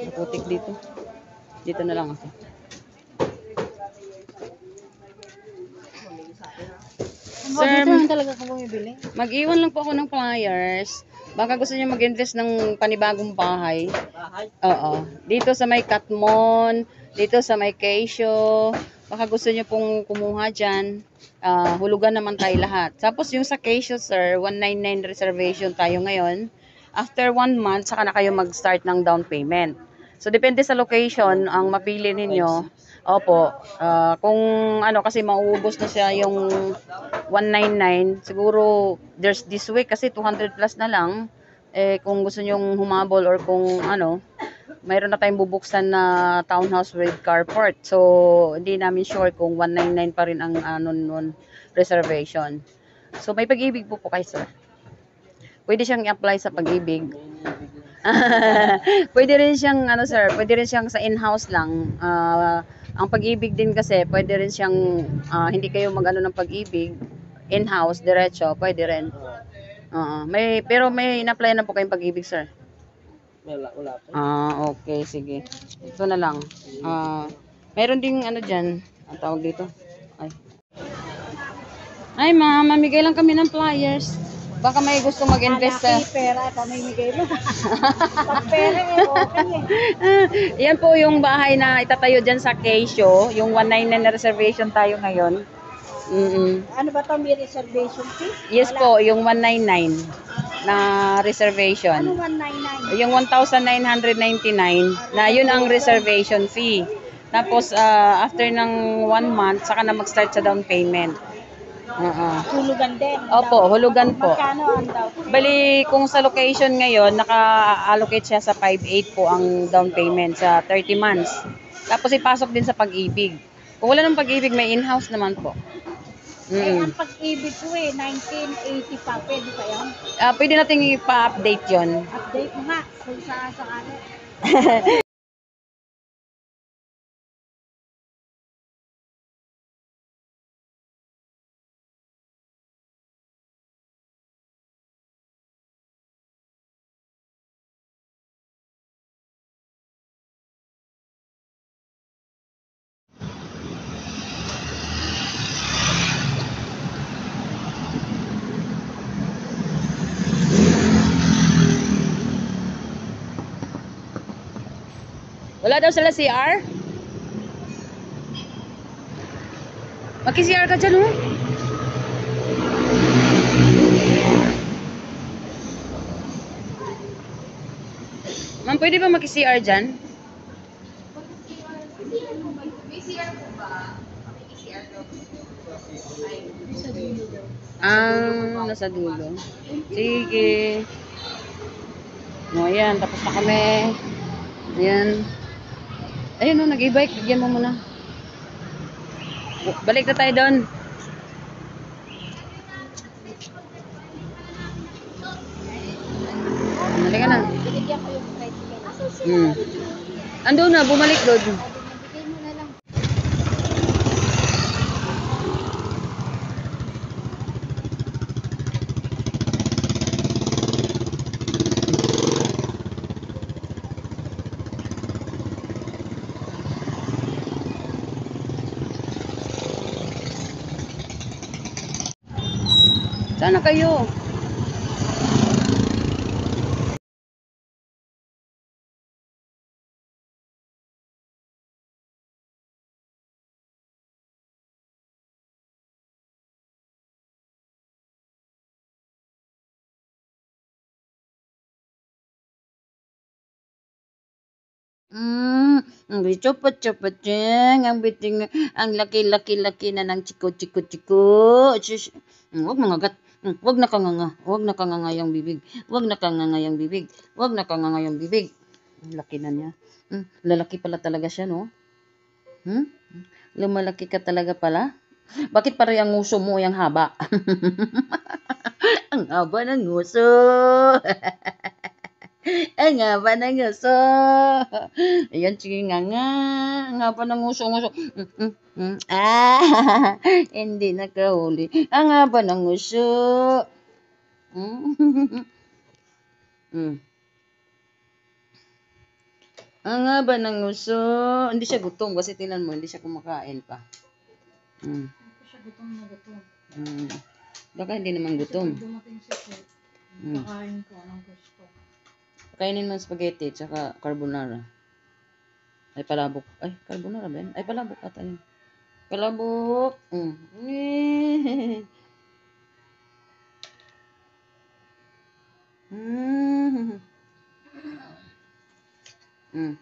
Naputik dito. Dito na lang ako. Sir, Dito naman talaga ako bumibili. mag-iwan lang po ako ng flyers. Baka gusto niyo mag-invest ng panibagong bahay. Oo. Dito sa may Katmon, dito sa may Keisho. Baka gusto niyo pong kumuha dyan. Hulugan naman tayo lahat. Tapos yung sa Keisho, sir, 199 reservation tayo ngayon. After 1 month, saka na kayo mag-start ng down payment. So, depende sa location, ang mapili ninyo. Opo. Kung ano, kasi mauubos na siya yung 199. Siguro, there's this week kasi 200 plus na lang. Kung gusto nyong humabol or kung ano, mayroon na tayong bubuksan na townhouse with carport. So, hindi namin sure kung 199 pa rin ang nun reservation. So, may pag-ibig po kayo, sir. Pwede siyang i-apply sa pag-ibig. Pwede rin siyang, ano sir, pwede rin siyang sa in-house lang. Ang pag-ibig din kasi, pwede rin siyang, hindi kayo mag-ano ng pag-ibig, in-house, diretso, pwede rin. Pero may in-apply na po kayong pag-ibig, sir? Wala pa. Okay, sige. Ito na lang. Meron ding ano dyan, ang tawag dito. Ay ma'am, mamigay lang kami ng flyers. Baka may gusto mag-invest sa... Pera, pamimigay mo. Pag pera okay Yan po yung bahay na itatayo dyan sa Keisho. Yung 199 na reservation tayo ngayon. Ano ba ito? May reservation fee? Yes po, yung 199 na reservation. Ano 199? Yung 1,999 na yun ang reservation fee. Tapos, after ng 1 month, saka na mag-start sa down payment. Hulugan din. Opo, hulugan po. Magkano ang daw? Bali, kung sa location ngayon, naka-allocate siya sa 5,800 po ang down payment sa 30 months. Tapos ipasok din sa pag-ibig. Kung wala ng pag-ibig, may in-house naman po. Ang pag-ibig ko 1980 pa. Pwede pa yan? Pwede natin ipa-update yon. Update mo nga kung saan sakali. Wala daw sila CR? Maki-CR ka dyan, oh. Ma'am, pwede ba maki-CR dyan? May CR po ba? May CR daw. Nasa dulo. Sige. Ayan, tapos na kami. Ayan. Ayun, oh, nag-e-bike. Bigyan mo muna. Balik na tayo doon. Balik ka na. Binigyan ko yung tricycle. Andun na, bumalik doon. Bigay mo na lang. Sana kayo. Ang chupot-chupot dyan. Ang biting, ang laki-laki-laki na ng chiko-chiko-chiko. Huwag mga gat. Huwag na kanganga. Huwag na kanganga yung bibig. Huwag na kanganga yung bibig. Huwag na kanganga yung bibig. Ang laki na niya. Lalaki pala talaga siya, no? Lumalaki ka talaga pala? Bakit pare ang nguso mo yung haba? Ang haba ng nguso. Ang haba ng nguso. Ayan, sige nga nga. Ang haba ng nguso-nguso. Hindi nakahuli. Ang haba ng nguso. Ang haba ng uso. Hindi siya gutom kasi tingnan mo, hindi siya kumakain pa. Mm. Hindi siya gutom na gutom. Mm. Baka hindi naman gutom. Pag dumating si Seth, Mm. kakain ko anong gusto. Kainin mo ng spaghetti tsaka carbonara. Ay, palabok. Ay, carbonara ba yan? Ay, palabok ata yun. Palabok. Mm. Mm. Mm.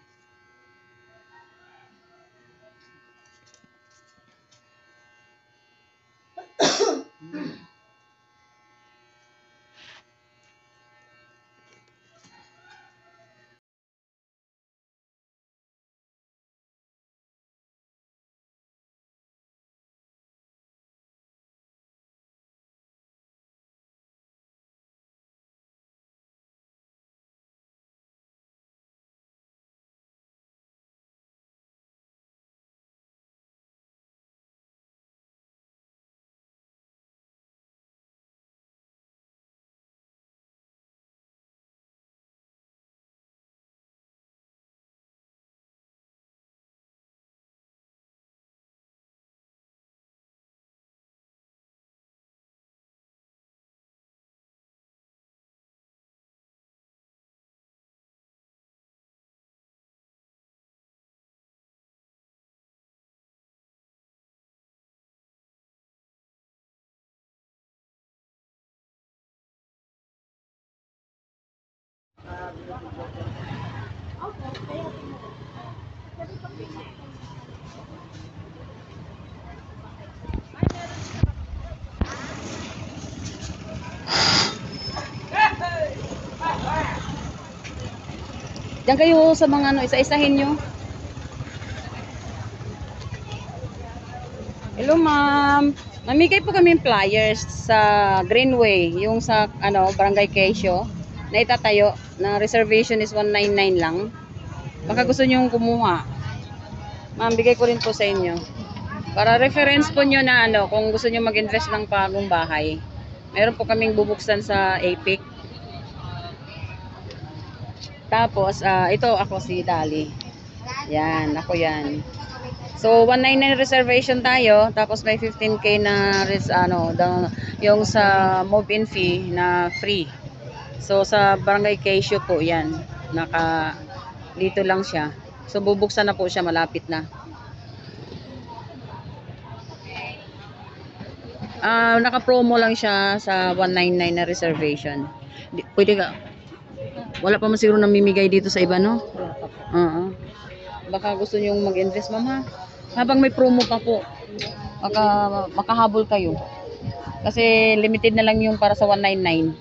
Diyan kayo sa mga ano, isa-isahin nyo. Hello, ma'am. Mamigay po kami ng flyers sa Greenway, yung sa ano, Barangay Quezio, na itatayo, na reservation is 199 lang. Baka gusto nyo kumuha. Ma'am, bigay ko rin po sa inyo. Para reference po nyo na ano, kung gusto nyo mag-invest ng bagong bahay. Meron po kaming bubuksan sa APIC. Tapos, ito ako si Dali. Yan, ako yan. So, 199 reservation tayo. Tapos may 15K na yung sa move-in fee na free. So, sa Barangay Quezio po yan. Dito lang siya. So, bubuksan na po siya. Malapit na. Naka-promo lang siya sa 199 na reservation. Pwede ka. Wala pa man siguro namimigay dito sa iba, no? Oo. Baka gusto nyo mag-invest, mama. Habang may promo pa po. Baka makahabol kayo. Kasi limited na lang yung para sa 199.